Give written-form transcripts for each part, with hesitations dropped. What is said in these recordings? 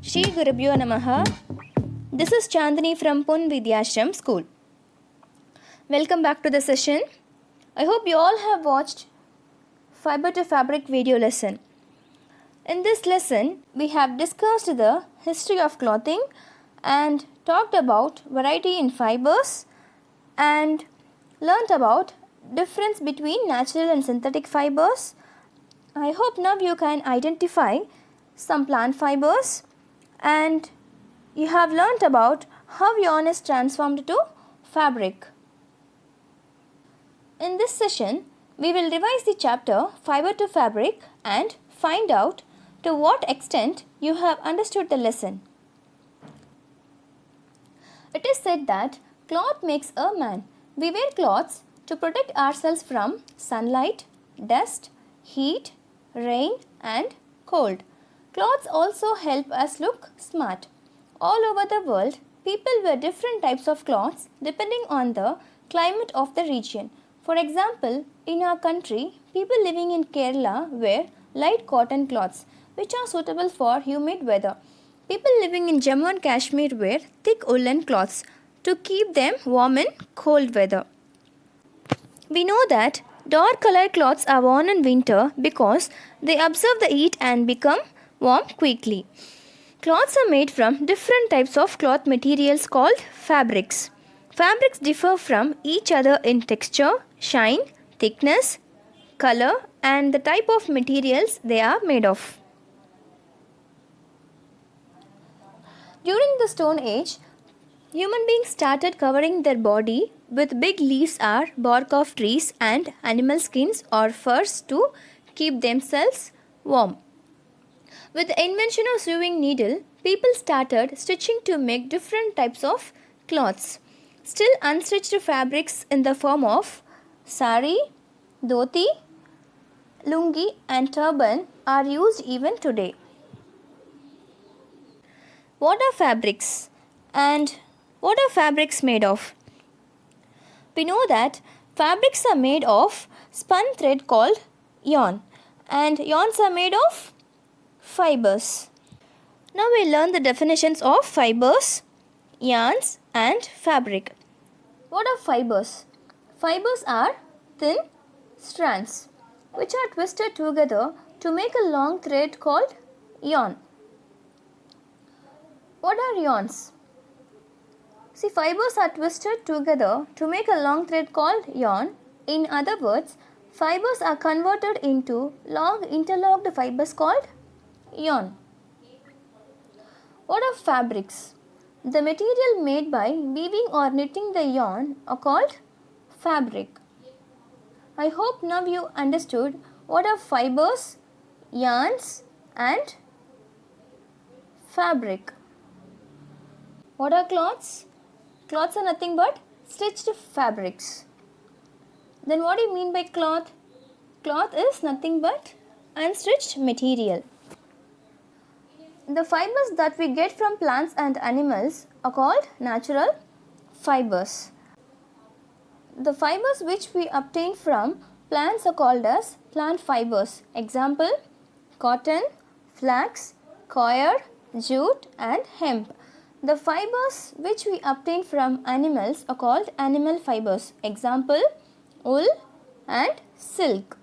Shri Gurubhyo Namaha. This is Chandani from Pun Vidyashram School. Welcome back to the session. I hope you all have watched Fiber to Fabric video lesson. In this lesson, we have discussed the history of clothing and talked about variety in fibers and learnt about difference between natural and synthetic fibers. I hope now you can identify some plant fibers and you have learnt about how yarn is transformed to fabric. In this session, we will revise the chapter Fiber to Fabric and find out to what extent you have understood the lesson. It is said that cloth makes a man. We wear clothes to protect ourselves from sunlight, dust, heat, rain and cold. Clothes also help us look smart. All over the world, people wear different types of clothes depending on the climate of the region. For example, in our country, people living in Kerala wear light cotton cloths which are suitable for humid weather. People living in Jammu and Kashmir wear thick woolen cloths to keep them warm in cold weather. We know that dark colored cloths are worn in winter because they absorb the heat and become warm quickly. Cloths are made from different types of cloth materials called fabrics. Fabrics differ from each other in texture, shine, thickness, color and the type of materials they are made of. During the Stone Age, human beings started covering their body with big leaves or bark of trees and animal skins or furs to keep themselves warm. With the invention of sewing needle, people started stitching to make different types of cloths. Still unstitched fabrics in the form of sari, dhoti, lungi and turban are used even today. What are fabrics and what are fabrics made of? We know that fabrics are made of spun thread called yarn and yarns are made of fibers. Now we learn the definitions of fibers, yarns and fabric. What are fibers? Fibers are thin strands which are twisted together to make a long thread called yarn. What are yarns? See, fibers are twisted together to make a long thread called yarn. In other words, fibers are converted into long interlocked fibers called yarn. What are fabrics? The material made by weaving or knitting the yarn are called fabric. I hope now you understood what are fibers, yarns and fabric. What are cloths? Cloths are nothing but stitched fabrics. Then what do you mean by cloth? Cloth is nothing but unstitched material. The fibers that we get from plants and animals are called natural fibers. The fibers which we obtain from plants are called as plant fibers. Example, cotton, flax, coir, jute and hemp. The fibers which we obtain from animals are called animal fibers. Example, wool and silk.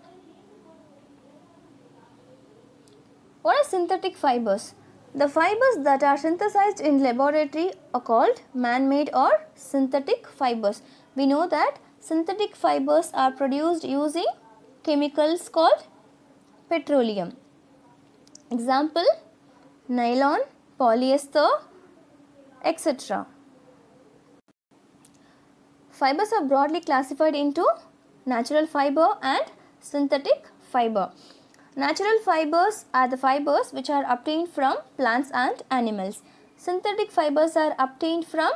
What are synthetic fibers? The fibers that are synthesized in laboratory are called man-made or synthetic fibers. We know that synthetic fibers are produced using chemicals called petroleum. Example, nylon, polyester, etc. Fibers are broadly classified into natural fiber and synthetic fiber. Natural fibers are the fibers which are obtained from plants and animals. Synthetic fibers are obtained from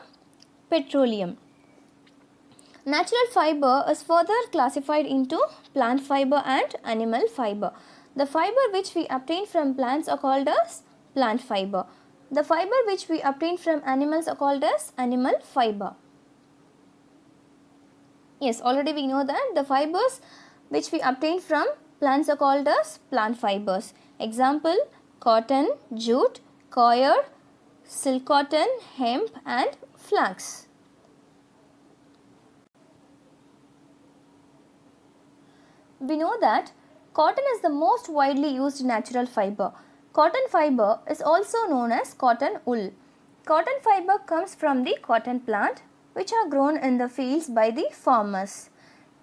petroleum. Natural fiber is further classified into plant fiber and animal fiber. The fiber which we obtain from plants are called as plant fiber. The fiber which we obtain from animals are called as animal fiber. Yes, already we know that the fibers which we obtain from plants are called as plant fibers. Example, cotton, jute, coir, silk cotton, hemp and flax. We know that cotton is the most widely used natural fiber. Cotton fiber is also known as cotton wool. Cotton fiber comes from the cotton plant, which are grown in the fields by the farmers.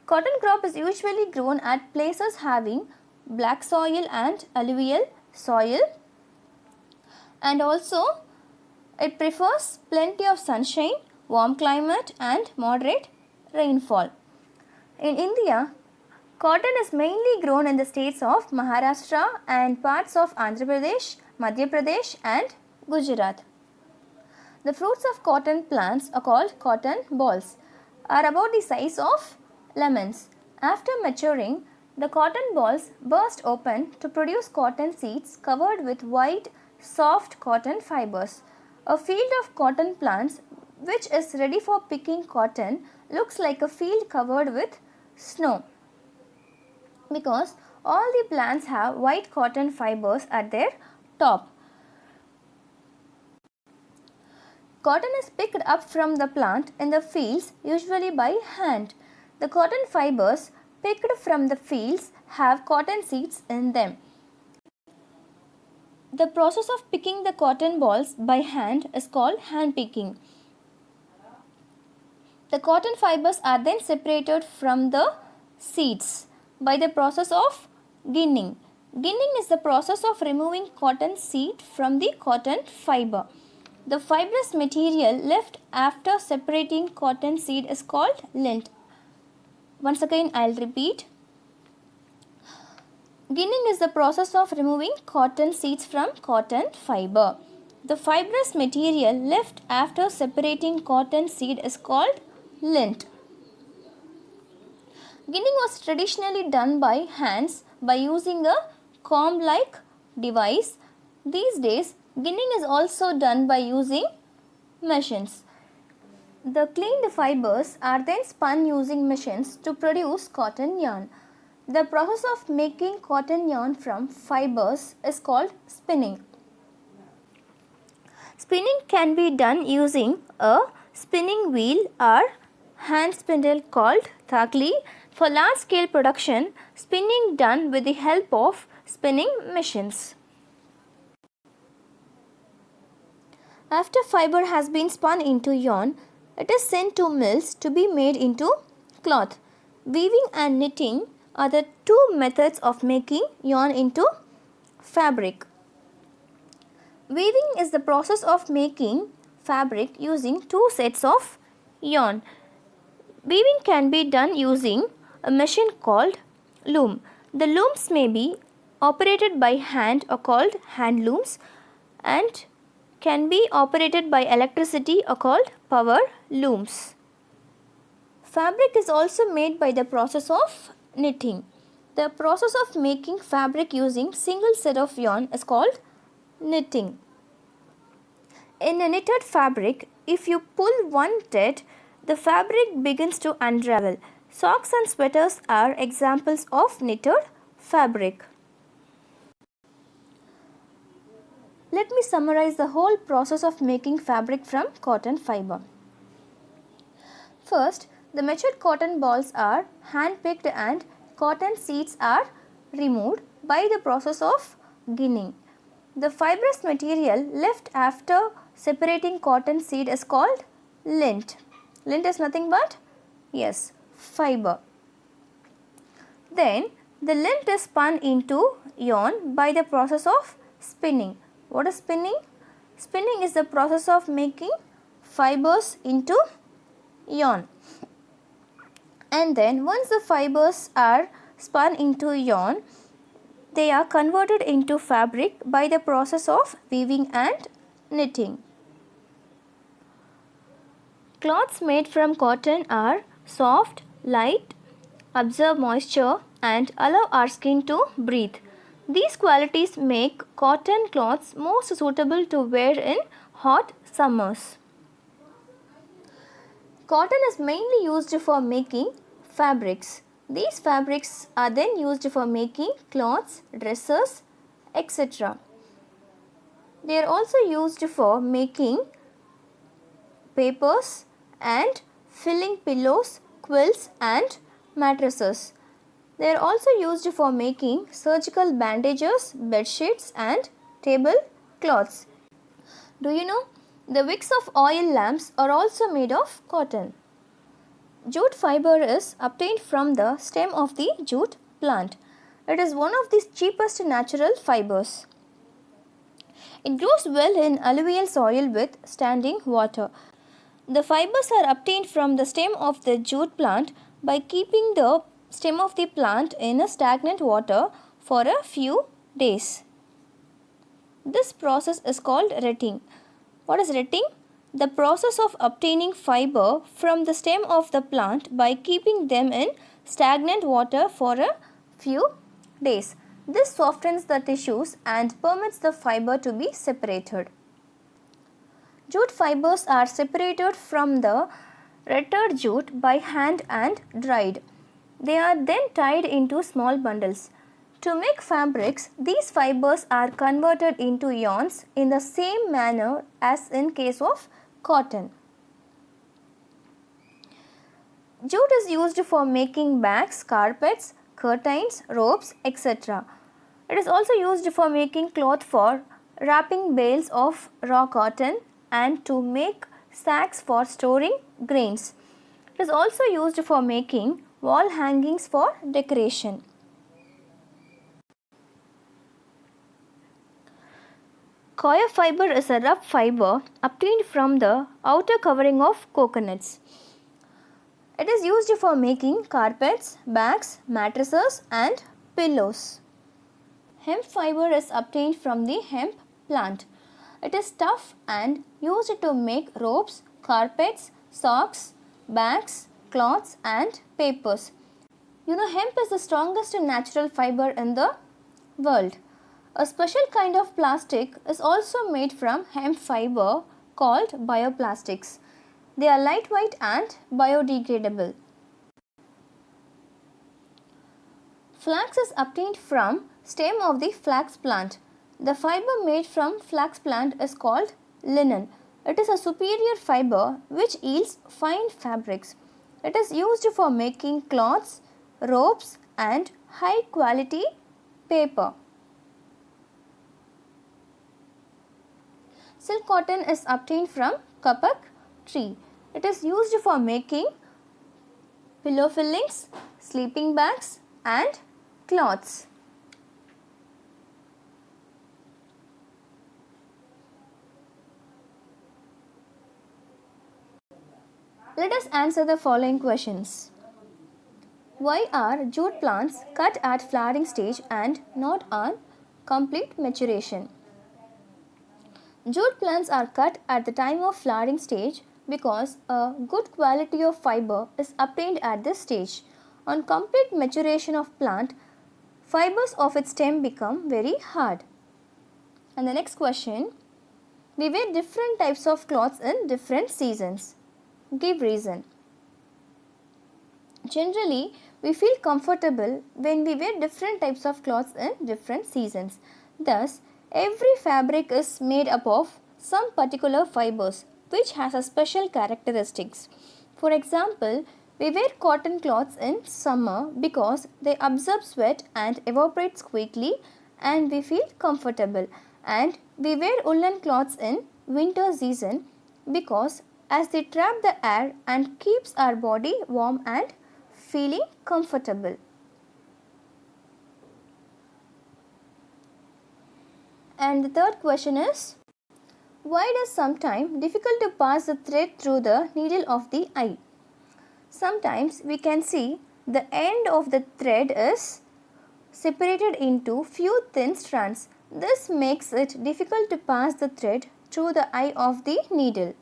Cotton crop is usually grown at places having black soil and alluvial soil, and also it prefers plenty of sunshine, warm climate and moderate rainfall. In India, cotton is mainly grown in the states of Maharashtra and parts of Andhra Pradesh, Madhya Pradesh and Gujarat. The fruits of cotton plants are called cotton balls, are about the size of lemons. After maturing, the cotton balls burst open to produce cotton seeds covered with white, soft cotton fibers. A field of cotton plants which is ready for picking cotton looks like a field covered with snow, because all the plants have white cotton fibers at their top. Cotton is picked up from the plant in the fields usually by hand. The cotton fibers picked from the fields have cotton seeds in them. The process of picking the cotton balls by hand is called hand picking. The cotton fibers are then separated from the seeds by the process of ginning. Ginning is the process of removing cotton seed from the cotton fiber. The fibrous material left after separating cotton seed is called lint. Once again, I will repeat. Ginning is the process of removing cotton seeds from cotton fiber. The fibrous material left after separating cotton seed is called lint. Ginning was traditionally done by hands by using a comb-like device. These days, ginning is also done by using machines. The cleaned fibers are then spun using machines to produce cotton yarn. The process of making cotton yarn from fibers is called spinning. Spinning can be done using a spinning wheel or hand spindle called thakli. For large scale production, spinning done with the help of spinning machines. After fiber has been spun into yarn, it is sent to mills to be made into cloth. Weaving and knitting are the two methods of making yarn into fabric. Weaving is the process of making fabric using two sets of yarn. Weaving can be done using a machine called loom. The looms may be operated by hand or called hand looms, and can be operated by electricity or called power looms. Fabric is also made by the process of knitting. The process of making fabric using single set of yarn is called knitting. In a knitted fabric, if you pull one thread, the fabric begins to unravel. Socks and sweaters are examples of knitted fabric. Let me summarize the whole process of making fabric from cotton fiber. First, the matured cotton balls are hand picked and cotton seeds are removed by the process of ginning. The fibrous material left after separating cotton seed is called lint. Lint is nothing but, yes, fiber. Then the lint is spun into yarn by the process of spinning. What is spinning? Spinning is the process of making fibers into yarn. And then once the fibers are spun into yarn, they are converted into fabric by the process of weaving and knitting. Cloths made from cotton are soft, light, absorb moisture and allow our skin to breathe. These qualities make cotton cloths most suitable to wear in hot summers. Cotton is mainly used for making fabrics. These fabrics are then used for making cloths, dresses, etc. They are also used for making papers and filling pillows, quilts and mattresses. They are also used for making surgical bandages, bed sheets and table cloths. Do you know the wicks of oil lamps are also made of cotton? Jute fiber is obtained from the stem of the jute plant. It is one of the cheapest natural fibers. It grows well in alluvial soil with standing water. The fibers are obtained from the stem of the jute plant by keeping the stem of the plant in a stagnant water for a few days. This process is called retting. What is retting? The process of obtaining fiber from the stem of the plant by keeping them in stagnant water for a few days. This softens the tissues and permits the fiber to be separated. Jute fibers are separated from the retted jute by hand and dried. They are then tied into small bundles. To make fabrics, these fibers are converted into yarns in the same manner as in case of cotton. Jute is used for making bags, carpets, curtains, ropes, etc. It is also used for making cloth for wrapping bales of raw cotton and to make sacks for storing grains. It is also used for making wall hangings for decoration. Coir fiber is a rough fiber obtained from the outer covering of coconuts. It is used for making carpets, bags, mattresses and pillows. Hemp fiber is obtained from the hemp plant. It is tough and used to make ropes, carpets, socks, bags, cloths and papers. You know, hemp is the strongest natural fiber in the world. A special kind of plastic is also made from hemp fiber called bioplastics. They are lightweight and biodegradable. Flax is obtained from stem of the flax plant. The fiber made from flax plant is called linen. It is a superior fiber which yields fine fabrics. It is used for making cloths, ropes and high quality paper. Silk cotton is obtained from kapak tree. It is used for making pillow fillings, sleeping bags and cloths. Let us answer the following questions. Why are jute plants cut at flowering stage and not on complete maturation? Jute plants are cut at the time of flowering stage because a good quality of fiber is obtained at this stage. On complete maturation of plant, fibers of its stem become very hard. And the next question, we wear different types of cloths in different seasons. Give reason. Generally, we feel comfortable when we wear different types of cloths in different seasons. Thus, every fabric is made up of some particular fibers which has a special characteristics. For example, we wear cotton cloths in summer because they absorb sweat and evaporates quickly and we feel comfortable, and we wear woolen cloths in winter season because as they trap the air and keeps our body warm and feeling comfortable. And the third question is, why does sometimes difficult to pass the thread through the needle of the eye? Sometimes we can see the end of the thread is separated into few thin strands. This makes it difficult to pass the thread through the eye of the needle.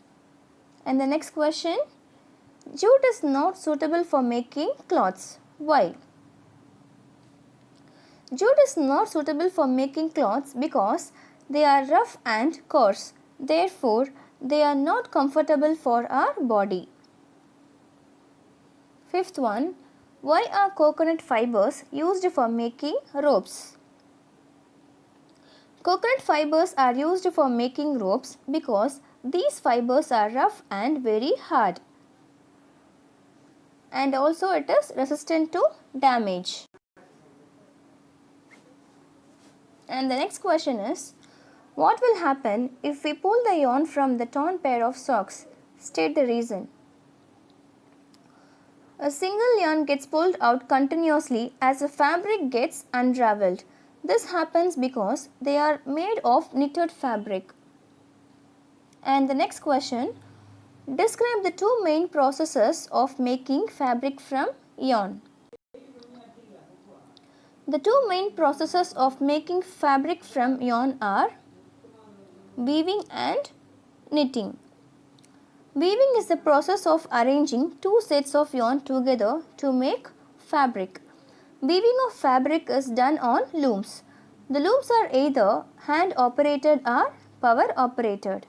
And the next question, jute is not suitable for making cloths. Why? Jute is not suitable for making cloths because they are rough and coarse. Therefore, they are not comfortable for our body. Fifth one, why are coconut fibers used for making ropes? Coconut fibers are used for making ropes because these fibers are rough and very hard, and also it is resistant to damage. And the next question is, what will happen if we pull the yarn from the torn pair of socks? State the reason. A single yarn gets pulled out continuously as the fabric gets unraveled. This happens because they are made of knitted fabric. And the next question, describe the two main processes of making fabric from yarn. The two main processes of making fabric from yarn are weaving and knitting. Weaving is the process of arranging two sets of yarn together to make fabric. Weaving of fabric is done on looms. The looms are either hand operated or power operated.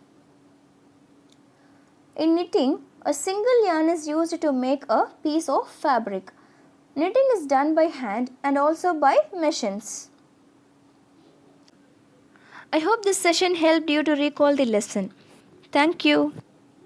In knitting, a single yarn is used to make a piece of fabric. Knitting is done by hand and also by machines. I hope this session helped you to recall the lesson. Thank you.